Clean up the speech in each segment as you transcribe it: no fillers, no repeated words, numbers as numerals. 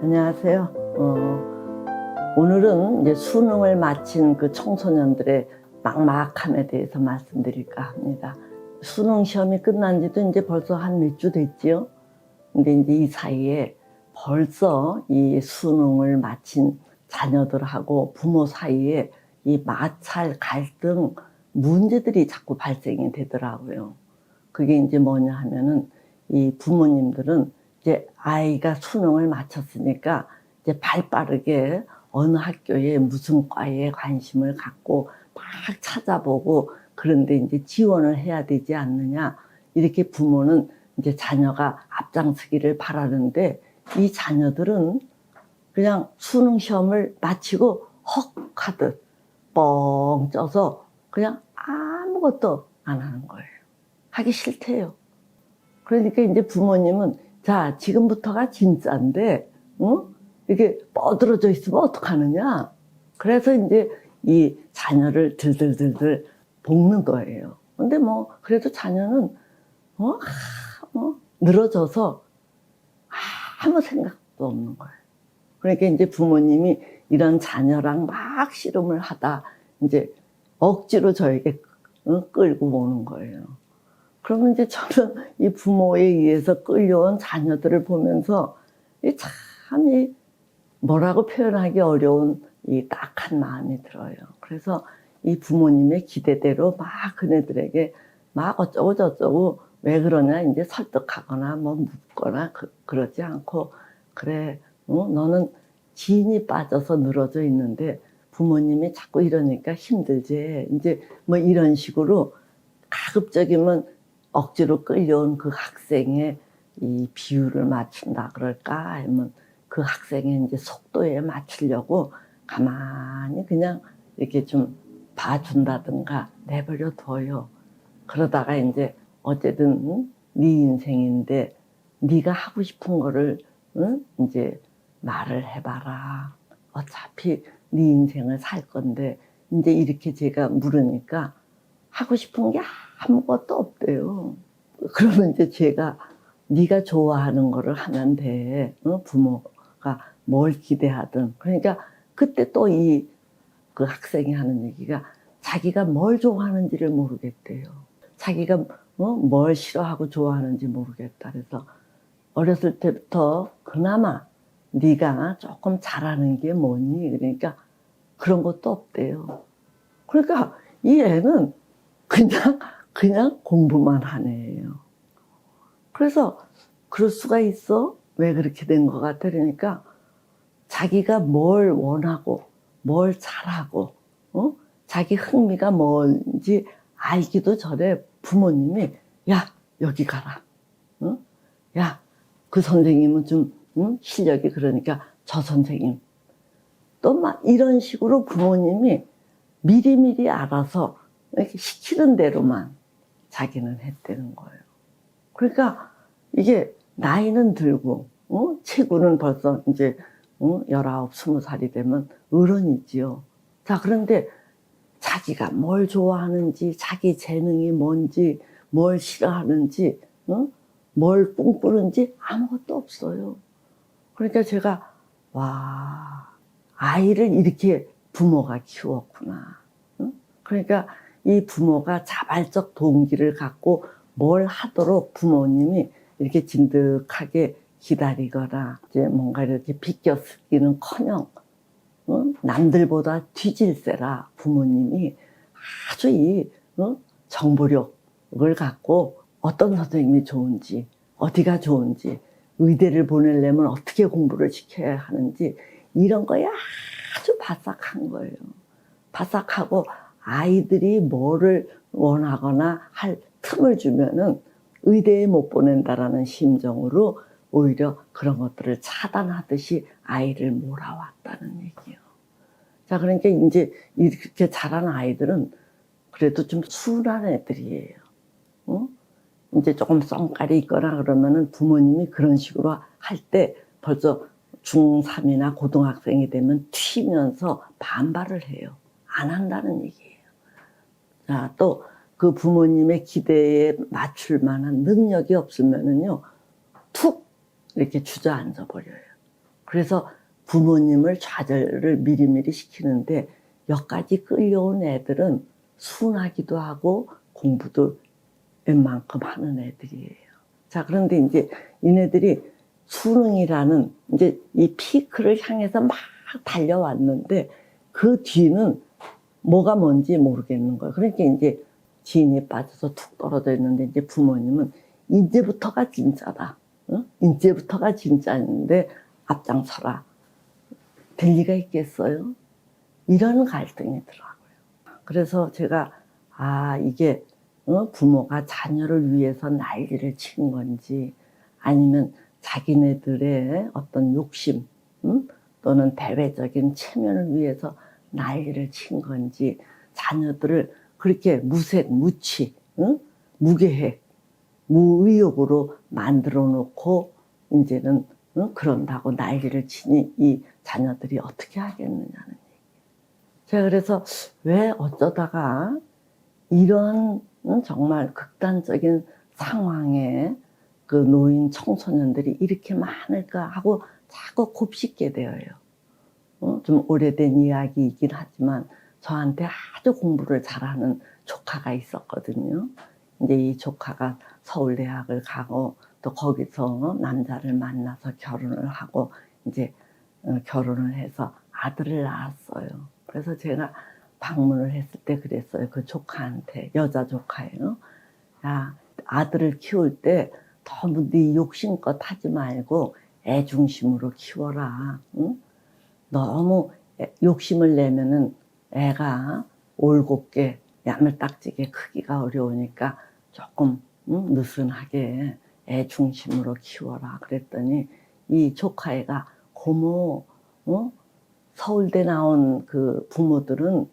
안녕하세요. 오늘은 이제 수능을 마친 그 청소년들의 막막함에 대해서 말씀드릴까 합니다. 수능 시험이 끝난 지도 이제 벌써 한 몇 주 됐지요. 근데 이제 이 사이에 벌써 이 수능을 마친 자녀들하고 부모 사이에 이 마찰, 갈등, 문제들이 자꾸 발생이 되더라고요. 그게 이제 뭐냐 하면은 이 부모님들은 이제 아이가 수능을 마쳤으니까 이제 발빠르게 어느 학교에 무슨 과에 관심을 갖고 막 찾아보고 그런데 이제 지원을 해야 되지 않느냐. 이렇게 부모는 이제 자녀가 앞장서기를 바라는데 이 자녀들은 그냥 수능 시험을 마치고 헉 하듯 뻥 쪄서 그냥 아무것도 안 하는 거예요. 하기 싫대요. 그러니까 이제 부모님은 자, 지금부터가 진짜인데, 응? 이렇게 뻗어져 있으면 어떡하느냐? 그래서 이제 이 자녀를 들들들들 볶는 거예요. 근데 뭐, 그래도 자녀는, 늘어져서 아무 생각도 없는 거예요. 그러니까 이제 부모님이 이런 자녀랑 막 씨름을 하다, 이제 억지로 저에게 끌고 오는 거예요. 그러면 이제 저는 이 부모에 의해서 끌려온 자녀들을 보면서 참 뭐라고 표현하기 어려운 이 딱한 마음이 들어요. 그래서 이 부모님의 기대대로 막 그네들에게 막 어쩌고 저쩌고 왜 그러냐 이제 설득하거나 뭐 묻거나 그러지 않고 그래 너는 진이 빠져서 늘어져 있는데 부모님이 자꾸 이러니까 힘들지 이제 뭐 이런 식으로 가급적이면 억지로 끌려온 그 학생의 이 비율을 맞춘다 그럴까 아니면 그 학생의 이제 속도에 맞추려고 가만히 그냥 이렇게 좀 봐준다든가 내버려 둬요. 그러다가 이제 어쨌든 네 인생인데 네가 하고 싶은 거를 이제 말을 해봐라. 어차피 네 인생을 살 건데 이제 이렇게 제가 물으니까 하고 싶은 게 아무것도 없대요. 그러면 이제 제가 네가 좋아하는 거를 하면 돼. 부모가 뭘 기대하든. 그러니까 그때 또 그 학생이 하는 얘기가 자기가 뭘 좋아하는지를 모르겠대요. 자기가 뭘 싫어하고 좋아하는지 모르겠다. 그래서 어렸을 때부터 그나마 네가 조금 잘하는 게 뭐니? 그러니까 그런 것도 없대요. 그러니까 이 애는 그냥 공부만 하네요. 그래서 그럴 수가 있어? 왜 그렇게 된 것 같아? 그러니까 자기가 뭘 원하고 뭘 잘하고 자기 흥미가 뭔지 알기도 전에 부모님이 야 여기 가라. 야 그 선생님은 좀 실력이 그러니까 저 선생님 또 막 이런 식으로 부모님이 미리미리 알아서 이렇게 시키는 대로만 자기는 했다는 거예요. 그러니까 이게 나이는 들고, 체구는 벌써 이제 19, 20살이 되면 어른이지요. 자, 그런데 자기가 뭘 좋아하는지, 자기 재능이 뭔지, 뭘 싫어하는지, 뭘 꿈꾸는지 아무것도 없어요. 그러니까 제가, 와, 아이를 이렇게 부모가 키웠구나. 그러니까 이 부모가 자발적 동기를 갖고 뭘 하도록 부모님이 이렇게 진득하게 기다리거나 이제 뭔가 이렇게 비껴쓰기는커녕 남들보다 뒤질세라 부모님이 아주 정보력을 갖고 어떤 선생님이 좋은지 어디가 좋은지 의대를 보내려면 어떻게 공부를 시켜야 하는지 이런 거에 아주 바싹한 거예요. 바싹하고 아이들이 뭐를 원하거나 할 틈을 주면은 의대에 못 보낸다라는 심정으로 오히려 그런 것들을 차단하듯이 아이를 몰아왔다는 얘기예요. 자, 그러니까 이제 이렇게 자란 아이들은 그래도 좀 순한 애들이에요. 이제 조금 썽깔이 있거나 그러면은 부모님이 그런 식으로 할 때 벌써 중3이나 고등학생이 되면 튀면서 반발을 해요. 안 한다는 얘기예요. 자, 또 그 부모님의 기대에 맞출 만한 능력이 없으면은요, 툭 이렇게 주저앉아 버려요. 그래서 부모님을 좌절을 미리미리 시키는데 여기까지 끌려온 애들은 순하기도 하고 공부도 웬만큼 하는 애들이에요. 자, 그런데 이제 이네들이 수능이라는 이제 이 피크를 향해서 막 달려왔는데 그 뒤는 뭐가 뭔지 모르겠는 거예요. 그러니까 이제 진이 빠져서 툭 떨어져 있는데 이제 부모님은 이제부터가 진짜다. 응? 이제부터가 진짜인데 앞장서라. 될 리가 있겠어요? 이런 갈등이 더라고요. 그래서 제가 이게 부모가 자녀를 위해서 난리를 친 건지 아니면 자기네들의 어떤 욕심 또는 대외적인 체면을 위해서 난리를 친 건지 자녀들을 그렇게 무색, 무치, 무계획, 무의욕으로 만들어 놓고 이제는 그런다고 난리를 치니 이 자녀들이 어떻게 하겠느냐는 얘기예요. 제가 그래서 왜 어쩌다가 이런 정말 극단적인 상황에 그 노인 청소년들이 이렇게 많을까 하고 자꾸 곱씹게 되어요. 좀 오래된 이야기이긴 하지만 저한테 아주 공부를 잘하는 조카가 있었거든요. 이제 이 조카가 서울대학을 가고 또 거기서 남자를 만나서 결혼을 하고 이제 결혼을 해서 아들을 낳았어요. 그래서 제가 방문을 했을 때 그랬어요. 그 조카한테, 여자 조카예요. 야, 아들을 키울 때 너무 네 욕심껏 하지 말고 애 중심으로 키워라. 응? 너무 욕심을 내면은 애가 올곧게 야물딱지게 크기가 어려우니까 조금 느슨하게 애 중심으로 키워라. 그랬더니 이 조카애가 고모, 서울대 나온 그 부모들은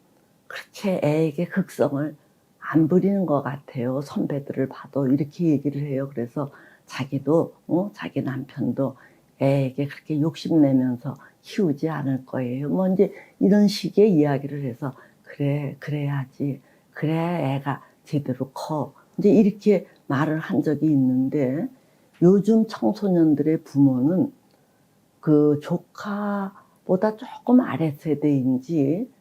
그렇게 애에게 극성을 안 부리는 것 같아요. 선배들을 봐도 이렇게 얘기를 해요. 그래서 자기도 자기 남편도 애에게 그렇게 욕심내면서 키우지 않을 거예요. 뭐 이제 이런 식의 이야기를 해서 그래 그래야지 그래 애가 제대로 커 이제 이렇게 말을 한 적이 있는데 요즘 청소년들의 부모는 그 조카보다 조금 아래 세대인지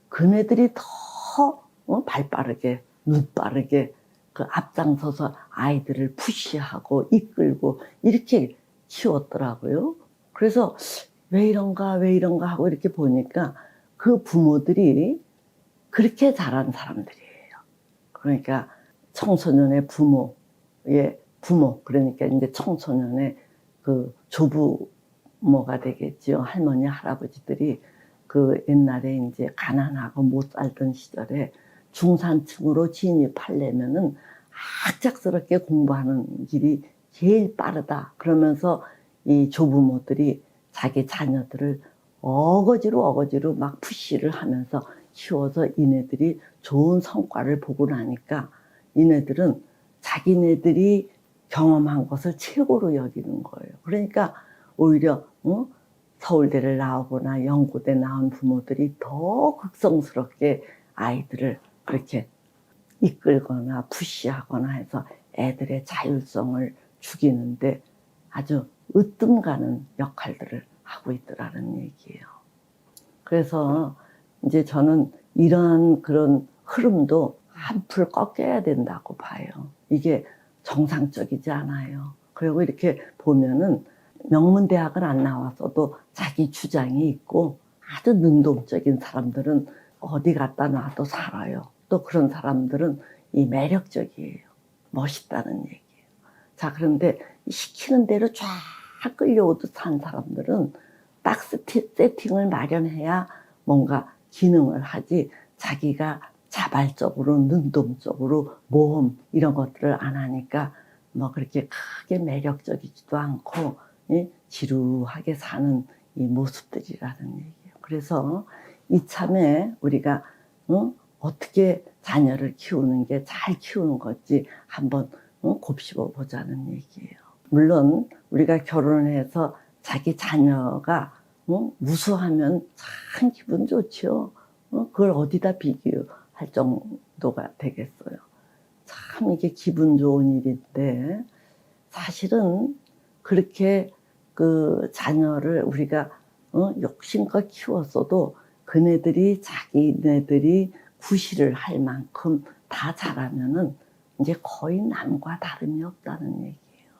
그네들이 더 발빠르게 눈빠르게 그 앞장서서 아이들을 푸시하고 이끌고 이렇게 키웠더라고요. 그래서 왜 이런가 하고 이렇게 보니까 그 부모들이 그렇게 자란 사람들이에요. 그러니까 청소년의 부모의 부모, 그러니까 이제 청소년의 그 조부모가 되겠지요. 할머니, 할아버지들이 그 옛날에 이제 가난하고 못 살던 시절에 중산층으로 진입하려면은 악작스럽게 공부하는 길이 제일 빠르다. 그러면서 이 조부모들이 자기 자녀들을 어거지로 막 푸시를 하면서 키워서 이네들이 좋은 성과를 보고 나니까 이네들은 자기네들이 경험한 것을 최고로 여기는 거예요. 그러니까 오히려 서울대를 나오거나 연고대 나온 부모들이 더 극성스럽게 아이들을 그렇게 이끌거나 푸시하거나 해서 애들의 자율성을 죽이는데 아주 으뜸 가는 역할들을 하고 있더라는 얘기예요. 그래서 이제 저는 이러한 그런 흐름도 한풀 꺾여야 된다고 봐요. 이게 정상적이지 않아요. 그리고 이렇게 보면은 명문대학을 안 나왔어도 자기 주장이 있고 아주 능동적인 사람들은 어디 갖다 놔도 살아요. 또 그런 사람들은 이 매력적이에요. 멋있다는 얘기예요. 자, 그런데 시키는 대로 쫙 끌려오듯 산 사람들은 딱 세팅을 마련해야 뭔가 기능을 하지 자기가 자발적으로 능동적으로 모험 이런 것들을 안 하니까 뭐 그렇게 크게 매력적이지도 않고 지루하게 사는 이 모습들이라는 얘기예요. 그래서 이참에 우리가 어떻게 자녀를 키우는 게 잘 키우는 건지 한번 곱씹어 보자는 얘기예요. 물론 우리가 결혼을 해서 자기 자녀가 무수하면 참 기분 좋죠. 그걸 어디다 비교할 정도가 되겠어요. 참 이게 기분 좋은 일인데 사실은 그렇게 그 자녀를 우리가 욕심껏 키웠어도 그네들이 자기네들이 구실을 할 만큼 다 자라면은 이제 거의 남과 다름이 없다는 얘기예요.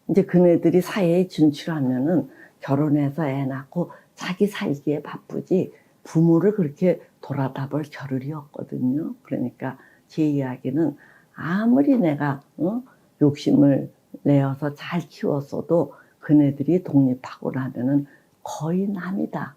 이제 그네들이 사회에 진출하면은 결혼해서 애 낳고 자기 살기에 바쁘지 부모를 그렇게 돌아다볼 겨를이 없거든요. 그러니까 제 이야기는 아무리 내가 욕심을 내어서 잘 키웠어도 그네들이 독립하고 나면은 거의 남이다.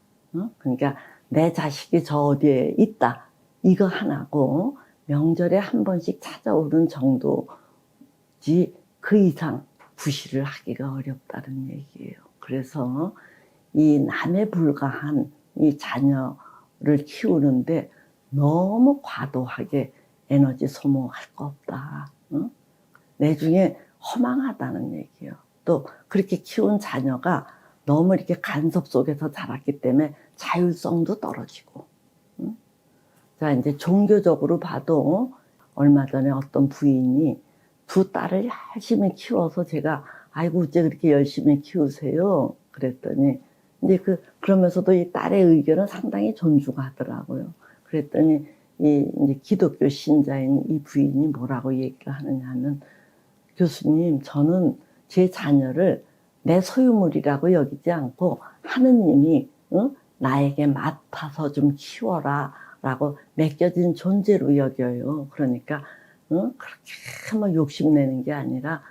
그러니까 내 자식이 저 어디에 있다. 이거 하나고 명절에 한 번씩 찾아오는 정도지 그 이상 구실을 하기가 어렵다는 얘기예요. 그래서 이 남에 불과한 이 자녀를 키우는데 너무 과도하게 에너지 소모할 거 없다. 내중에 허망하다는 얘기예요. 또 그렇게 키운 자녀가 너무 이렇게 간섭 속에서 자랐기 때문에 자율성도 떨어지고. 자, 이제 종교적으로 봐도 얼마 전에 어떤 부인이 두 딸을 열심히 키워서 제가 아이고 어째 그렇게 열심히 키우세요? 그랬더니 이제 그러면서도 이 딸의 의견은 상당히 존중하더라고요. 그랬더니 이제 기독교 신자인 이 부인이 뭐라고 얘기를 하느냐 하면 교수님, 저는 제 자녀를 내 소유물이라고 여기지 않고 하느님이 나에게 맡아서 좀 키워라 라고 맡겨진 존재로 여겨요. 그러니까 그렇게 뭐 욕심내는 게 아니라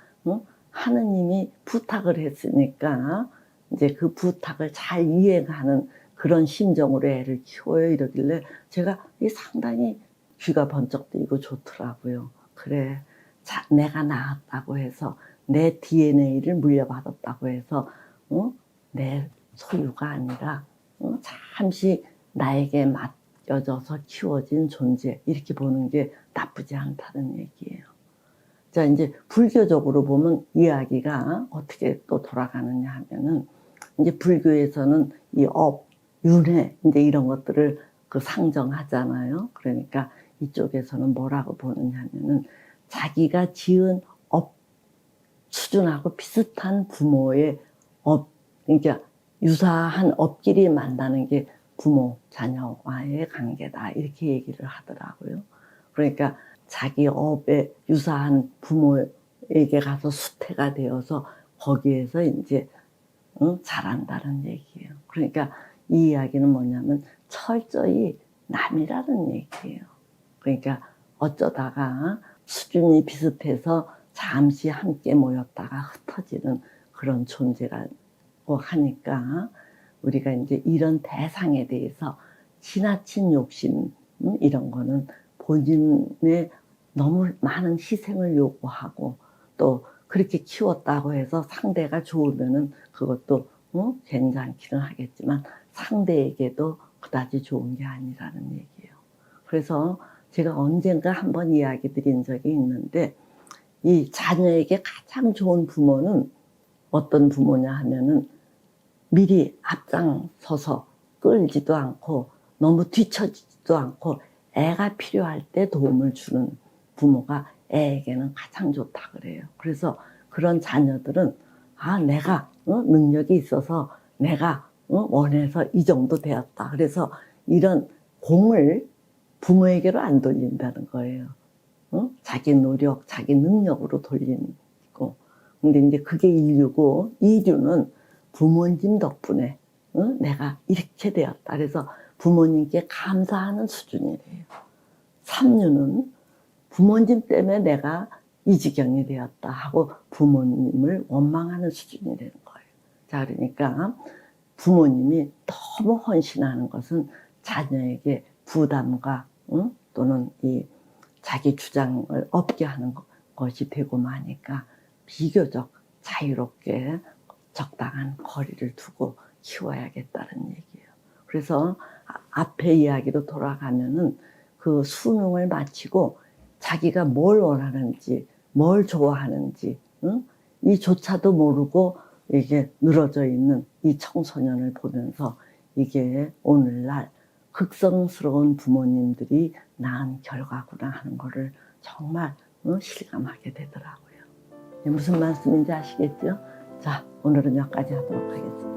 하느님이 부탁을 했으니까 이제 그 부탁을 잘 이행하는 그런 심정으로 애를 키워요. 이러길래 제가 상당히 귀가 번쩍 뜨이고 좋더라고요. 그래, 내가 낳았다고 해서 내 DNA를 물려받았다고 해서 내 소유가 아니라 잠시 나에게 맡겨져서 키워진 존재 이렇게 보는 게 나쁘지 않다는 얘기예요. 자, 이제 불교적으로 보면 이야기가 어떻게 또 돌아가느냐 하면은 이제 불교에서는 이 업, 윤회 이제 이런 것들을 상정하잖아요. 그러니까 이쪽에서는 뭐라고 보느냐 하면은 자기가 지은 업 수준하고 비슷한 부모의 업, 그러니까 유사한 업끼리 만나는 게 부모, 자녀와의 관계다. 이렇게 얘기를 하더라고요. 그러니까 자기 업에 유사한 부모에게 가서 수태가 되어서 거기에서 이제 자란다는 얘기예요. 그러니까 이 이야기는 뭐냐면 철저히 남이라는 얘기예요. 그러니까 어쩌다가 수준이 비슷해서 잠시 함께 모였다가 흩어지는 그런 존재라고 하니까 우리가 이제 이런 대상에 대해서 지나친 욕심 이런 거는 본인의 너무 많은 희생을 요구하고 또 그렇게 키웠다고 해서 상대가 좋으면은 그것도 괜찮기는 하겠지만 상대에게도 그다지 좋은 게 아니라는 얘기예요. 그래서 제가 언젠가 한번 이야기 드린 적이 있는데 이 자녀에게 가장 좋은 부모는 어떤 부모냐 하면은 미리 앞장서서 끌지도 않고 너무 뒤처지지도 않고 애가 필요할 때 도움을 주는 부모가 애에게는 가장 좋다 그래요. 그래서 그런 자녀들은 내가 능력이 있어서 내가 원해서 이 정도 되었다. 그래서 이런 공을 부모에게로 안 돌린다는 거예요. 자기 노력, 자기 능력으로 돌리고. 근데 이제 그게 인류고, 이류는 부모님 덕분에 내가 이렇게 되었다. 그래서 부모님께 감사하는 수준이래요. 삼류는 부모님 때문에 내가 이 지경이 되었다 하고 부모님을 원망하는 수준이라는 거예요. 자, 그러니까 부모님이 너무 헌신하는 것은 자녀에게 부담과 또는 이 자기 주장을 없게 하는 것이 되고 마니까 비교적 자유롭게 적당한 거리를 두고 키워야겠다는 얘기예요. 그래서 앞에 이야기로 돌아가면은 그 수능을 마치고 자기가 뭘 원하는지, 뭘 좋아하는지, 이조차도 모르고 이게 늘어져 있는 이 청소년을 보면서 이게 오늘날 극성스러운 부모님들이 낳은 결과구나 하는 거를 정말 실감하게 되더라고요. 무슨 말씀인지 아시겠죠? 자, 오늘은 여기까지 하도록 하겠습니다.